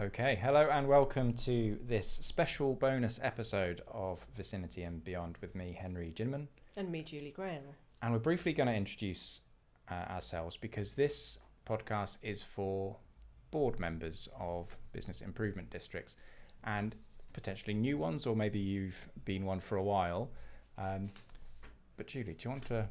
Okay, hello and welcome to this special bonus episode of Vicinity and Beyond with me, Henry Ginman. And me, Julie Graham. And we're briefly going to introduce ourselves because this podcast is for board members of business improvement districts and potentially new ones, or maybe you've been one for a while. But Julie, do you want to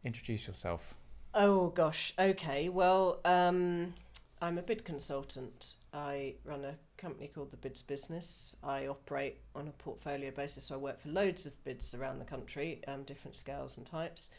introduce yourself? Oh gosh, okay. Well, I'm a bid consultant. I run a company called the Bids Business. I operate on a portfolio basis, so I work for loads of bids around the country, different scales and types.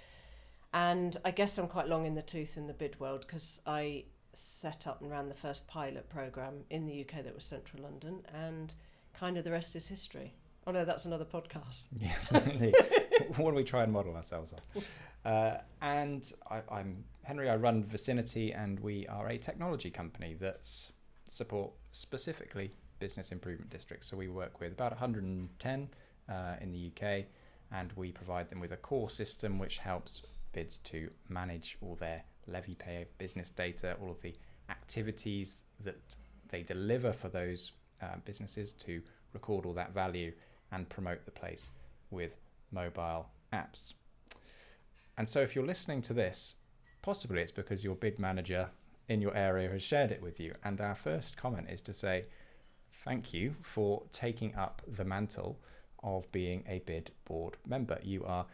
And I guess I'm quite long in the tooth in the bid world because I set up and ran the first pilot programme in the UK that was Central London, and kind of the rest is history. Oh no, that's another podcast. Yes, what do we try and model ourselves on? And I'm Henry, I run Vicinity, and we are a technology company that support specifically business improvement districts. So we work with about 110 in the UK, and we provide them with a core system which helps bids to manage all their levy pay business data, all of the activities that they deliver for those businesses, to record all that value and promote the place with mobile apps. And so if you're listening to this, possibly it's because your bid manager in your area has shared it with you. And our first comment is to say thank you for taking up the mantle of being a bid board member. You are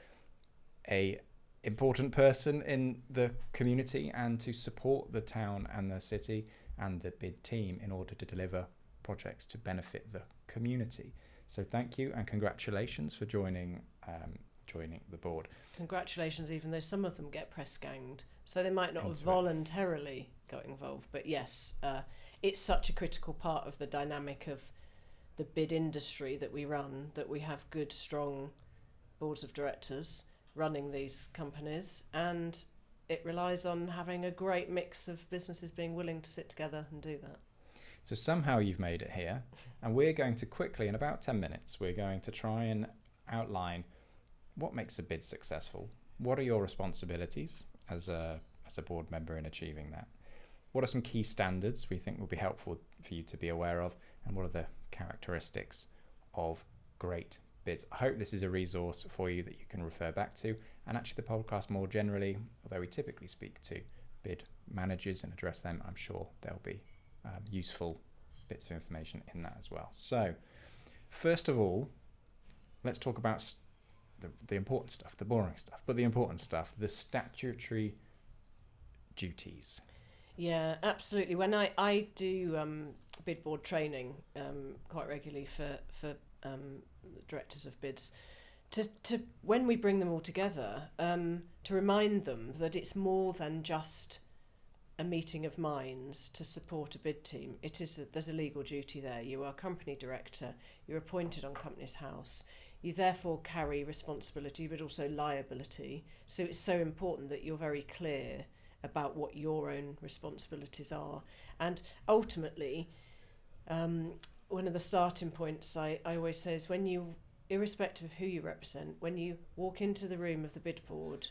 a important person in the community and to support the town and the city and the bid team in order to deliver projects to benefit the community. So thank you and congratulations for joining the board. Congratulations, even though some of them get press ganged, so they might not have Into it. voluntarily got involved. But yes, it's such a critical part of the dynamic of the bid industry that we run, that we have good, strong boards of directors running these companies, and it relies on having a great mix of businesses being willing to sit together and do that. So somehow you've made it here, and we're going to quickly, in about 10 minutes, we're going to try and outline what makes a bid successful. What are your responsibilities as a board member in achieving that? What are some key standards we think will be helpful for you to be aware of? And what are the characteristics of great bids? I hope this is a resource for you that you can refer back to. And actually the podcast more generally, although we typically speak to bid managers and address them, I'm sure there'll be useful bits of information in that as well. So first of all, let's talk about the important stuff, the boring stuff, but the important stuff, the statutory duties. Yeah, absolutely. When I do bid board training quite regularly for directors of bids, to when we bring them all together, to remind them that it's more than just a meeting of minds to support a bid team. There's a legal duty there. You are company director, you're appointed on Companies House. You therefore carry responsibility but also liability. So it's so important that you're very clear about what your own responsibilities are. And ultimately, one of the starting points I always say is, when you, irrespective of who you represent, when you walk into the room of the bid board,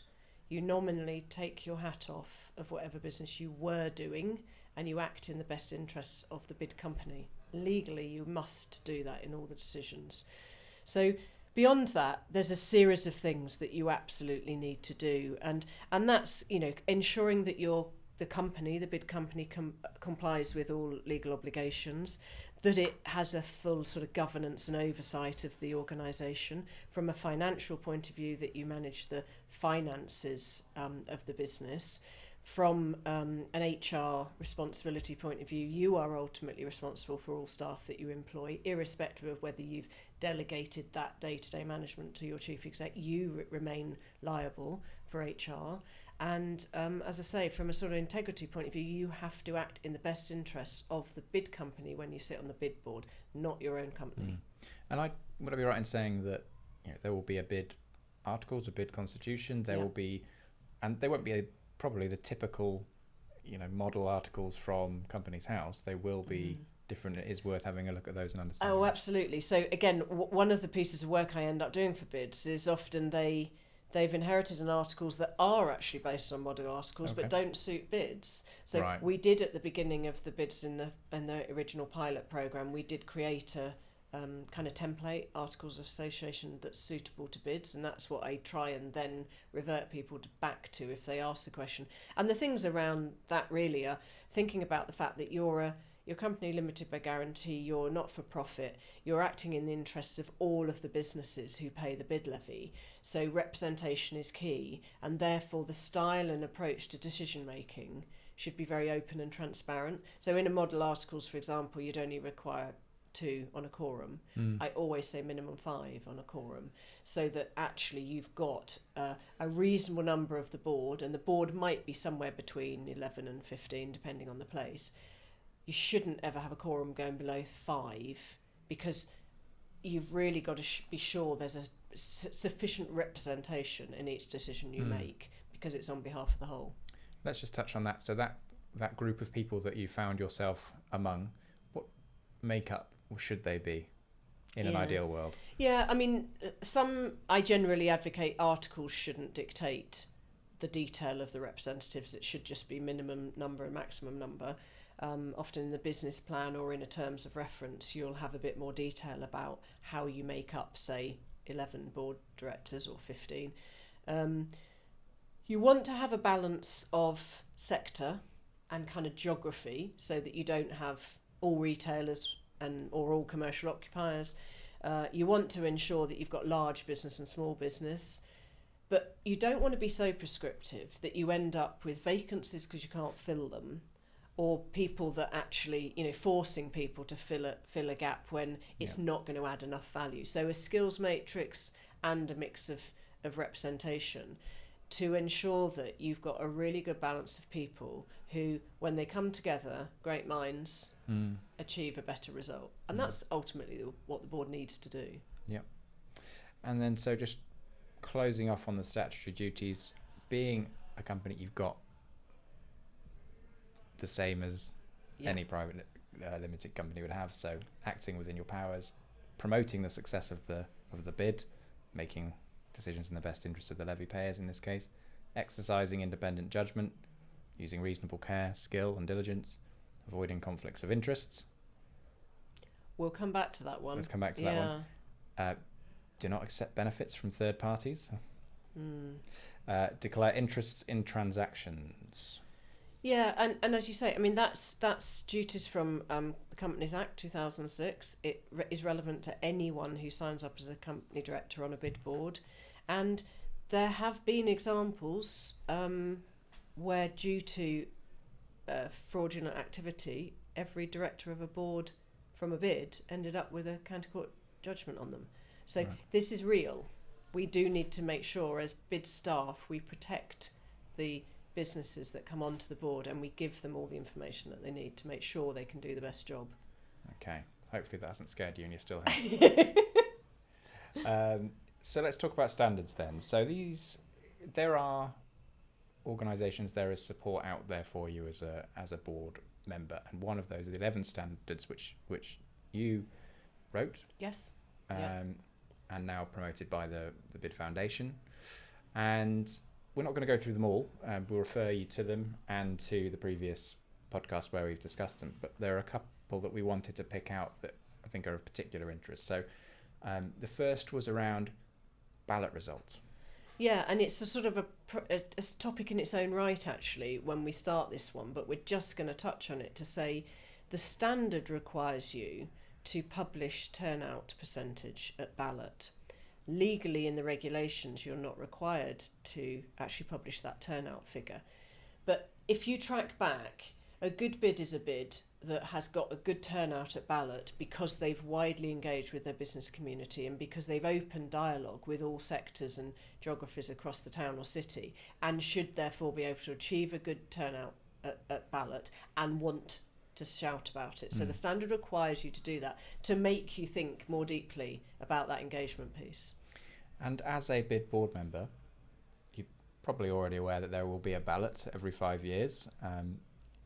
you nominally take your hat off of whatever business you were doing and you act in the best interests of the bid company. Legally, you must do that in all the decisions. So beyond that, there's a series of things that you absolutely need to do, and that's, ensuring that the company, the bid company, complies with all legal obligations, that it has a full sort of governance and oversight of the organisation from a financial point of view, that you manage the finances of the business. From an HR responsibility point of view, you are ultimately responsible for all staff that you employ, irrespective of whether you've delegated that day-to-day management to your chief exec. You remain liable for HR. And as I say, from a sort of integrity point of view, you have to act in the best interests of the bid company when you sit on the bid board, not your own company. And would I be right in saying that there will be a bid articles, a bid constitution, there will be, and they won't be probably the typical model articles from Companies House. They will be different. It is worth having a look at those and understanding. Oh, absolutely. So again, one of the pieces of work I end up doing for bids is often they they've inherited an articles that are actually based on model articles Okay. but don't suit bids. So Right. we did at the beginning of the bids in the original pilot programme, we did create a kind of template articles of association that's suitable to bids, and that's what I try and then revert people back to if they ask the question. And the things around that really are thinking about the fact that you're company limited by guarantee, you're not for profit, you're acting in the interests of all of the businesses who pay the bid levy. So representation is key, and therefore the style and approach to decision making should be very open and transparent. So in a model articles, for example, you'd only require 2 on a quorum. I always say minimum 5 on a quorum, so that actually you've got a reasonable number of the board, and the board might be somewhere between 11 and 15 depending on the place. You shouldn't ever have a quorum going below 5, because you've really got to be sure there's a sufficient representation in each decision you make, because it's on behalf of the whole. Let's just touch on that. So that group of people that you found yourself among, what makeup should they be in an ideal world? Yeah, I mean, I generally advocate articles shouldn't dictate the detail of the representatives. It should just be minimum number and maximum number. Often in the business plan or in a terms of reference, you'll have a bit more detail about how you make up, say, 11 board directors or 15. You want to have a balance of sector and kind of geography, so that you don't have all retailers or all commercial occupiers. You want to ensure that you've got large business and small business, but you don't want to be so prescriptive that you end up with vacancies because you can't fill them, or people that actually, forcing people to fill a gap when it's not going to add enough value. So a skills matrix and a mix of representation to ensure that you've got a really good balance of people who, when they come together, great minds achieve a better result. And that's ultimately what the board needs to do. Yep. And then, so just closing off on the statutory duties, being a company, you've got the same as any private limited company would have. So acting within your powers, promoting the success of the bid, making decisions in the best interest of the levy payers in this case, exercising independent judgment, using reasonable care, skill and diligence, avoiding conflicts of interests. We'll come back to that one. Let's come back to that one. Do not accept benefits from third parties. Declare interests in transactions. Yeah, and as you say, I mean, that's duties from the Companies Act 2006. It is relevant to anyone who signs up as a company director on a bid board. And there have been examples where, due to fraudulent activity, every director of a board from a bid ended up with a county court judgment on them. So this is real. We do need to make sure, as bid staff, we protect the businesses that come onto the board, and we give them all the information that they need to make sure they can do the best job. Okay, hopefully that hasn't scared you and you're still here. So let's talk about standards then. So there are organisations, there is support out there for you as a board member, and one of those are the 11 standards which you wrote. Yes. And now promoted by the Bid Foundation. And we're not going to go through them all. We'll refer you to them and to the previous podcast where we've discussed them. But there are a couple that we wanted to pick out that I think are of particular interest. So the first was around ballot results. Yeah, and it's a sort of a topic in its own right, actually, when we start this one. But we're just going to touch on it to say the standard requires you to publish turnout percentage at ballot. Legally, in the regulations, you're not required to actually publish that turnout figure. But if you track back, a good bid is a bid that has got a good turnout at ballot because they've widely engaged with their business community and because they've opened dialogue with all sectors and geographies across the town or city, and should therefore be able to achieve a good turnout at ballot and want to shout about it. So the standard requires you to do that, to make you think more deeply about that engagement piece. And as a bid board member, you're probably already aware that there will be a ballot every 5 years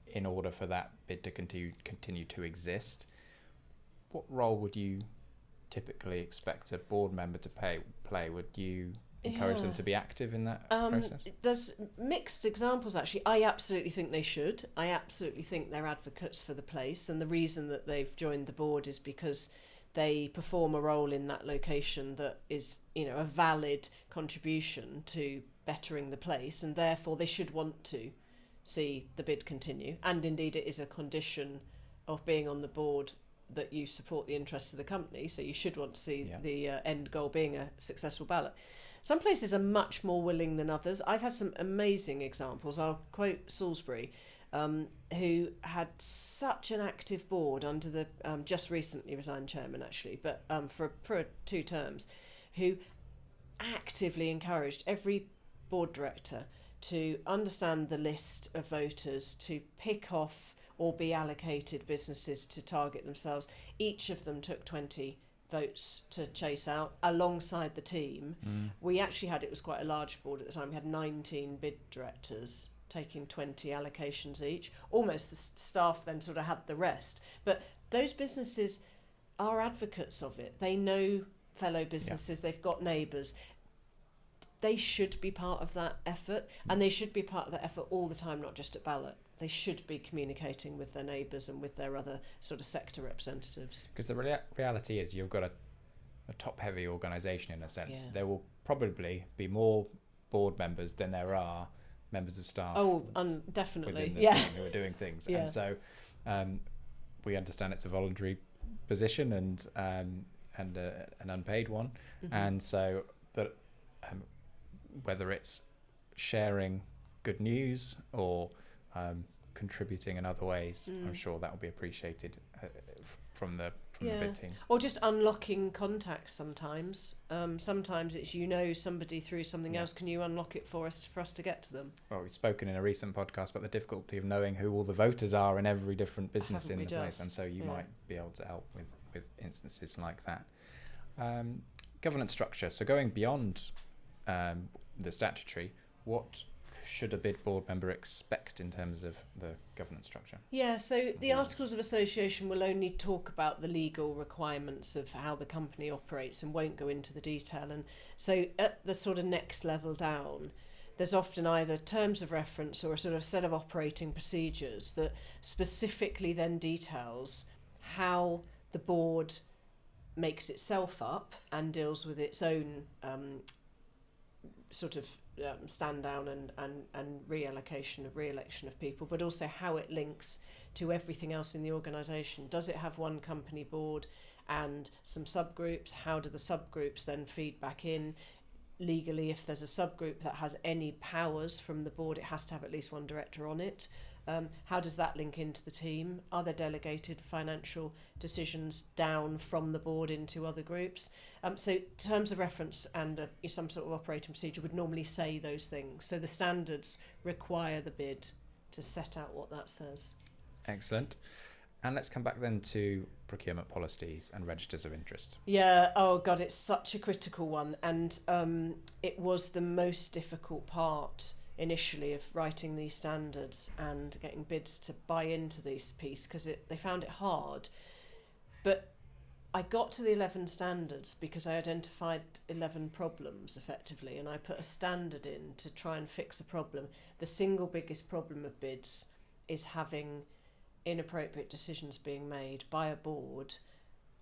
in order for that bid to continue to exist. What role would you typically expect a board member to play? Would you encourage them to be active in that process? There's mixed examples, actually. I absolutely think they should. I absolutely think they're advocates for the place, and the reason that they've joined the board is because they perform a role in that location that is, a valid contribution to bettering the place, and therefore they should want to see the bid continue. And indeed, it is a condition of being on the board that you support the interests of the company, so you should want to see the end goal being a successful ballot. Some places are much more willing than others. I've had some amazing examples. I'll quote Salisbury, who had such an active board under the just recently resigned chairman, actually, but for 2 terms, who actively encouraged every board director to understand the list of voters, to pick off or be allocated businesses to target themselves. Each of them took 20 votes to chase out alongside the team. We actually had, it was quite a large board at the time, we had 19 bid directors taking 20 allocations each. Almost the staff then sort of had the rest. But those businesses are advocates of it. They know fellow businesses, they've got neighbours. They should be part of that effort, and they should be part of that effort all the time, not just at ballot. They should be communicating with their neighbours and with their other sort of sector representatives. Because the reality is you've got a top-heavy organisation in a sense. Yeah. There will probably be more board members than there are members of staff. Oh, definitely. Within the team who are doing things. Yeah. And so we understand it's a voluntary position and an unpaid one. Mm-hmm. And so, but whether it's sharing good news or contributing in other ways, I'm sure that will be appreciated from the bid team. Or just unlocking contacts sometimes. Sometimes it's somebody through something else. Can you unlock it for us to get to them? Well, we've spoken in a recent podcast about the difficulty of knowing who all the voters are in every different business in the place, and so you might be able to help with instances like that. Governance structure. So going beyond the statutory, what should a bid board member expect in terms of the governance structure? Yeah, so the Articles of Association will only talk about the legal requirements of how the company operates and won't go into the detail. And so at the sort of next level down, there's often either terms of reference or a sort of set of operating procedures that specifically then details how the board makes itself up and deals with its own sort of stand down and re-election of people, but also how it links to everything else in the organisation. Does it have one company board and some subgroups? How do the subgroups then feed back in? Legally, if there's a subgroup that has any powers from the board, it has to have at least one director on it. How does that link into the team? Are there delegated financial decisions down from the board into other groups? So terms of reference and some sort of operating procedure would normally say those things. So the standards require the bid to set out what that says. Excellent. And let's come back then to procurement policies and registers of interest. Yeah, oh God, it's such a critical one. And it was the most difficult part initially of writing these standards and getting bids to buy into this piece, because they found it hard. But I got to the 11 standards because I identified 11 problems effectively, and I put a standard in to try and fix a problem. The single biggest problem of bids is having inappropriate decisions being made by a board,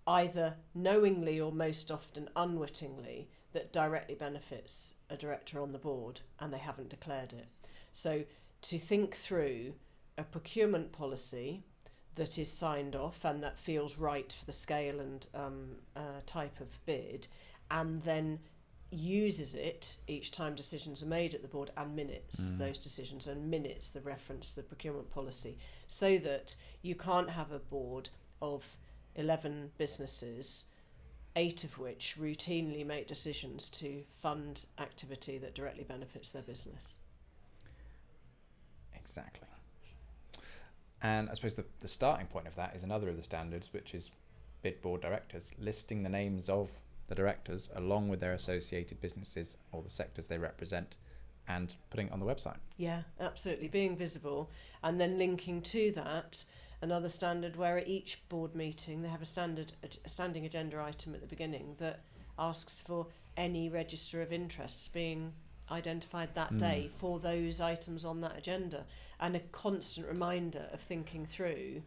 either knowingly or most often unwittingly, that directly benefits a director on the board and they haven't declared it. So to think through a procurement policy that is signed off and that feels right for the scale and type of bid, and then uses it each time decisions are made at the board and minutes those decisions and minutes the reference to the procurement policy, so that you can't have a board of 11 businesses, 8 of which routinely make decisions to fund activity that directly benefits their business. Exactly. And I suppose the starting point of that is another of the standards, which is bid board directors, listing the names of the directors along with their associated businesses or the sectors they represent, and putting it on the website. Yeah, absolutely. Being visible, and then linking to that another standard where at each board meeting they have a standing agenda item at the beginning that asks for any register of interests being identified that day for those items on that agenda, and a constant reminder of thinking through,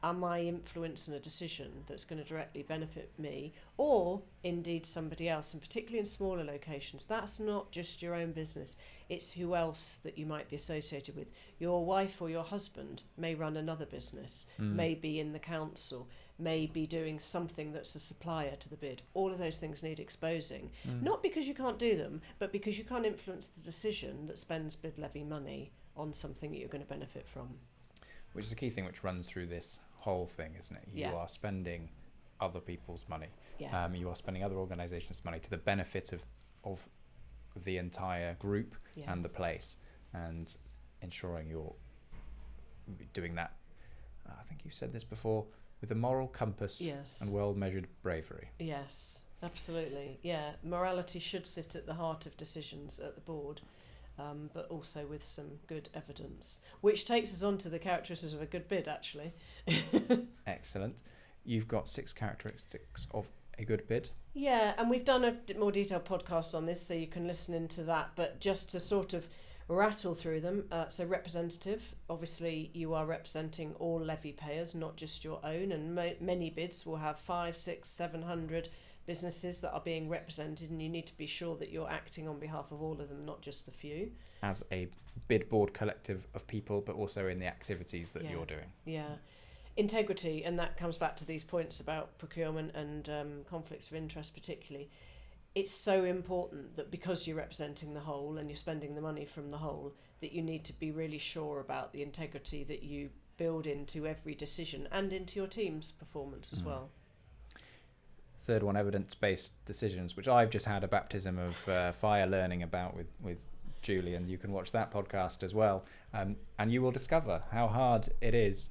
am I influencing a decision that's going to directly benefit me or indeed somebody else? And particularly in smaller locations, that's not just your own business, it's who else that you might be associated with. Your wife or your husband may run another business, may be in the council, may be doing something that's a supplier to the bid. All of those things need exposing, not because you can't do them, but because you can't influence the decision that spends bid levy money on something that you're going to benefit from. Which is a key thing which runs through this whole thing, isn't it? You are spending other people's money. You are spending other organisations' money to the benefit of the entire group and the place, and ensuring you're doing that. I think you've said this before, with a moral compass and well-measured bravery. Yes, absolutely. Yeah, morality should sit at the heart of decisions at the board. But also with some good evidence, which takes us on to the characteristics of a good bid, actually. Excellent. You've got 6 characteristics of a good bid. Yeah, and we've done a more detailed podcast on this, so you can listen into that. But just to sort of rattle through them, so representative, obviously you are representing all levy payers, not just your own, and many bids will have 500, 600, 700 businesses that are being represented, and you need to be sure that you're acting on behalf of all of them, not just the few. As a bid board collective of people, but also in the activities that you're doing. Yeah. Integrity, and that comes back to these points about procurement and conflicts of interest particularly. It's so important that because you're representing the whole and you're spending the money from the whole, that you need to be really sure about the integrity that you build into every decision and into your team's performance as well. Third one, evidence-based decisions, which I've just had a baptism of fire learning about with Julie, and you can watch that podcast as well, and you will discover how hard it is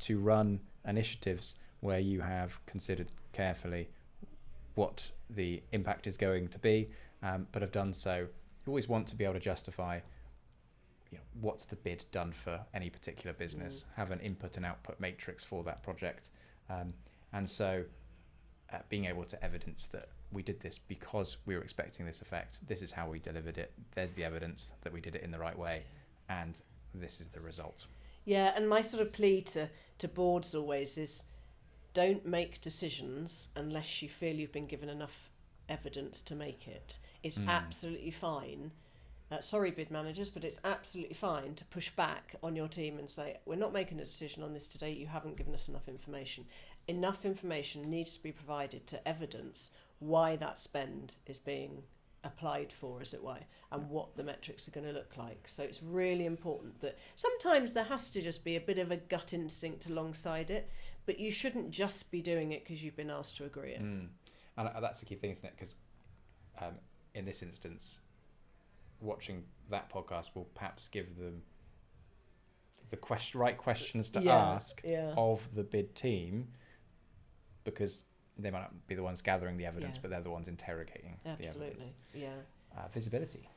to run initiatives where you have considered carefully what the impact is going to be, but have done so. You always want to be able to justify, what's the bid done for any particular business, have an input and output matrix for that project, and so being able to evidence that we did this because we were expecting this effect. This is how we delivered it. There's the evidence that we did it in the right way, and this is the result. Yeah, and my sort of plea to boards always is, don't make decisions unless you feel you've been given enough evidence to make it. It's absolutely fine. Sorry, bid managers, but it's absolutely fine to push back on your team and say, we're not making a decision on this today, you haven't given us enough information. Enough information needs to be provided to evidence why that spend is being applied for, as it were, and what the metrics are going to look like. So it's really important that sometimes there has to just be a bit of a gut instinct alongside it, but you shouldn't just be doing it because you've been asked to agree it. And that's the key thing, isn't it? Because in this instance, watching that podcast will perhaps give them the right questions to ask of the bid team, because they might not be the ones gathering the evidence, but they're the ones interrogating the evidence. Absolutely, visibility.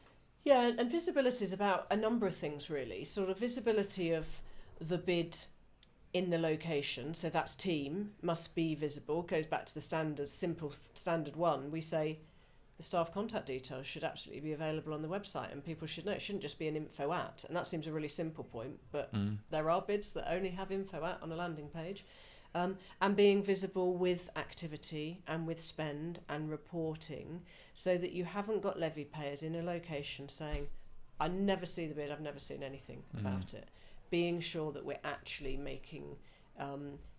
Yeah, and visibility is about a number of things, really. Sort of visibility of the bid in the location, so that's team, must be visible. Goes back to the simple standard one. We say the staff contact details should absolutely be available on the website, and people should know. It shouldn't just be an info at, and that seems a really simple point, but there are bids that only have info at on a landing page. And being visible with activity and with spend and reporting, so that you haven't got levy payers in a location saying, I never see the bid, I've never seen anything about it. Being sure that we're actually making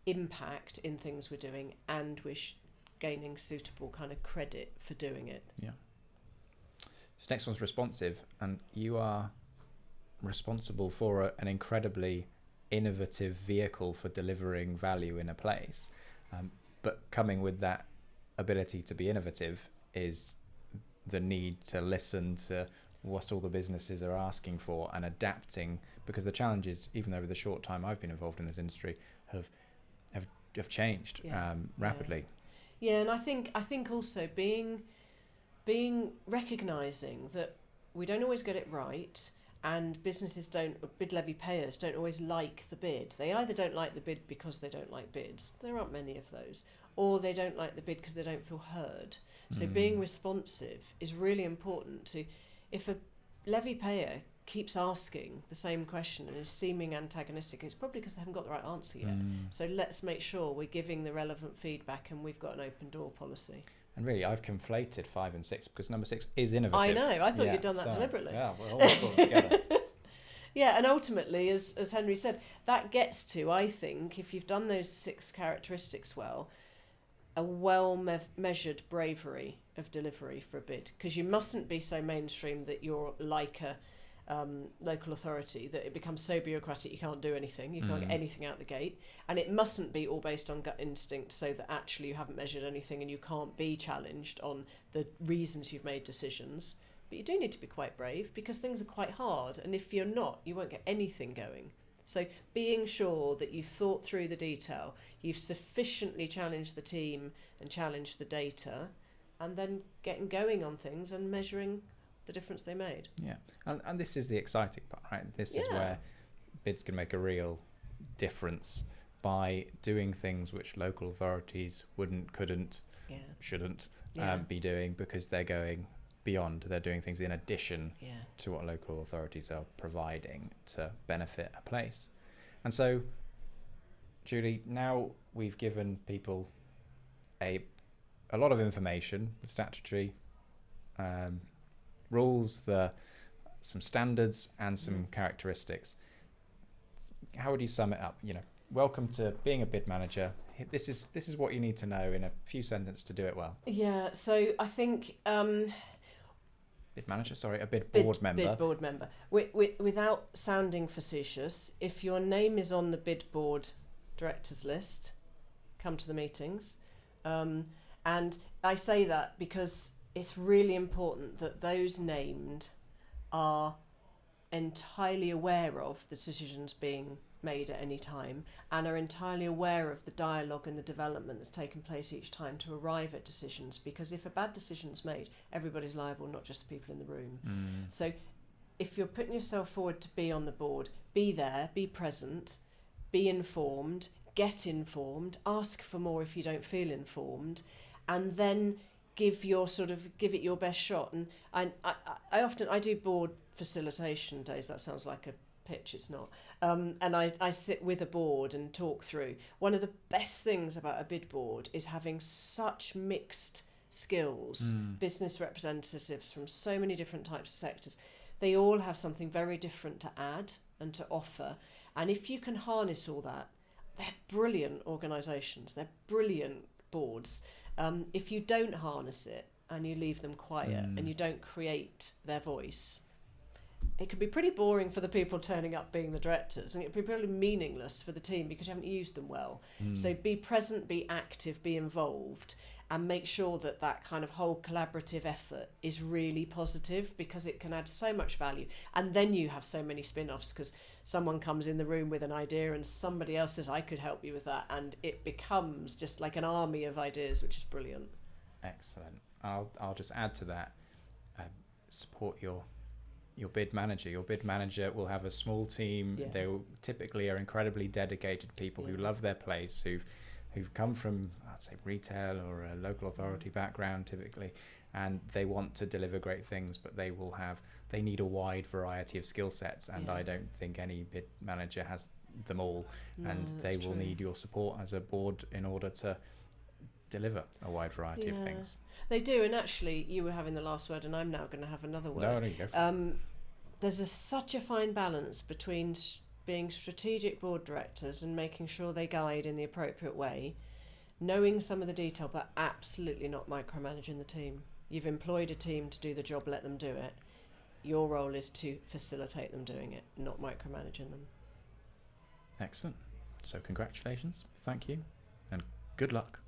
impact in things we're doing, and we're gaining suitable kind of credit for doing it. Yeah. This next one's responsive, and you are responsible for an incredibly innovative vehicle for delivering value in a place, but coming with that ability to be innovative is the need to listen to what all the businesses are asking for and adapting, because the challenges, even over the short time I've been involved in this industry, have changed rapidly. Yeah, and I think also being recognizing that we don't always get it right, and bid levy payers don't always like the bid. They either don't like the bid because they don't like bids, there aren't many of those, or they don't like the bid because they don't feel heard. So being responsive is really important. If a levy payer keeps asking the same question and is seeming antagonistic, it's probably because they haven't got the right answer yet. So let's make sure we're giving the relevant feedback and we've got an open door policy. And really, I've conflated 5 and 6 because number 6 is innovative. I know. I thought you'd done that deliberately. Yeah, we're all put together. Yeah, and ultimately, as Henry said, that gets to, I think, if you've done those 6 characteristics well, a measured bravery of delivery for a bid. Because you mustn't be so mainstream that you're like a local authority that it becomes so bureaucratic you can't do anything, you can't get anything out the gate, and it mustn't be all based on gut instinct so that actually you haven't measured anything and you can't be challenged on the reasons you've made decisions. But you do need to be quite brave because things are quite hard, and if you're not, you won't get anything going. So being sure that you've thought through the detail, you've sufficiently challenged the team and challenged the data, and then getting going on things and measuring the difference they made. Yeah, and this is the exciting part, right? This is where bids can make a real difference by doing things which local authorities couldn't, shouldn't be doing, because they're going beyond. They're doing things in addition to what local authorities are providing to benefit a place. And so, Julie, now we've given people a lot of information, the statutory rules, some standards and some characteristics. How would you sum it up? Welcome to being a bid manager. This is what you need to know in a few sentences to do it well. Yeah, so I think a bid board member. Bid board member. Without sounding facetious, if your name is on the bid board directors list, come to the meetings. And I say that because it's really important that those named are entirely aware of the decisions being made at any time and are entirely aware of the dialogue and the development that's taken place each time to arrive at decisions, because if a bad decision's made, everybody's liable, not just the people in the room. So if you're putting yourself forward to be on the board, be there, be present, be informed, get informed, ask for more if you don't feel informed, and then give it your best shot. And I do board facilitation days. That sounds like a pitch, it's not. And I sit with a board and talk through. One of the best things about a bid board is having such mixed skills, business representatives from so many different types of sectors. They all have something very different to add and to offer. And if you can harness all that, they're brilliant organisations, they're brilliant boards. If you don't harness it and you leave them quiet and you don't create their voice, it can be pretty boring for the people turning up being the directors, and it can be pretty meaningless for the team because you haven't used them well. So be present, be active, be involved, and make sure that kind of whole collaborative effort is really positive, because it can add so much value. And then you have so many spin-offs, because someone comes in the room with an idea and somebody else says, I could help you with that, and it becomes just like an army of ideas, which is brilliant. Excellent. I'll just add to that. Support your bid manager. Your bid manager will have a small team. They typically are incredibly dedicated people who love their place, who've come from, I'd say, retail or a local authority background typically, and they want to deliver great things, but they need a wide variety of skill sets, and I don't think any bid manager has them all. No, and they will need your support as a board in order to deliver a wide variety of things. They do, and actually you were having the last word and I'm now going to have another word. No, go for it. There's such a fine balance between being strategic board directors and making sure they guide in the appropriate way, knowing some of the detail but absolutely not micromanaging the team. You've employed a team to do the job, let them do it. Your role is to facilitate them doing it, not micromanaging them. Excellent. So congratulations, thank you, and good luck.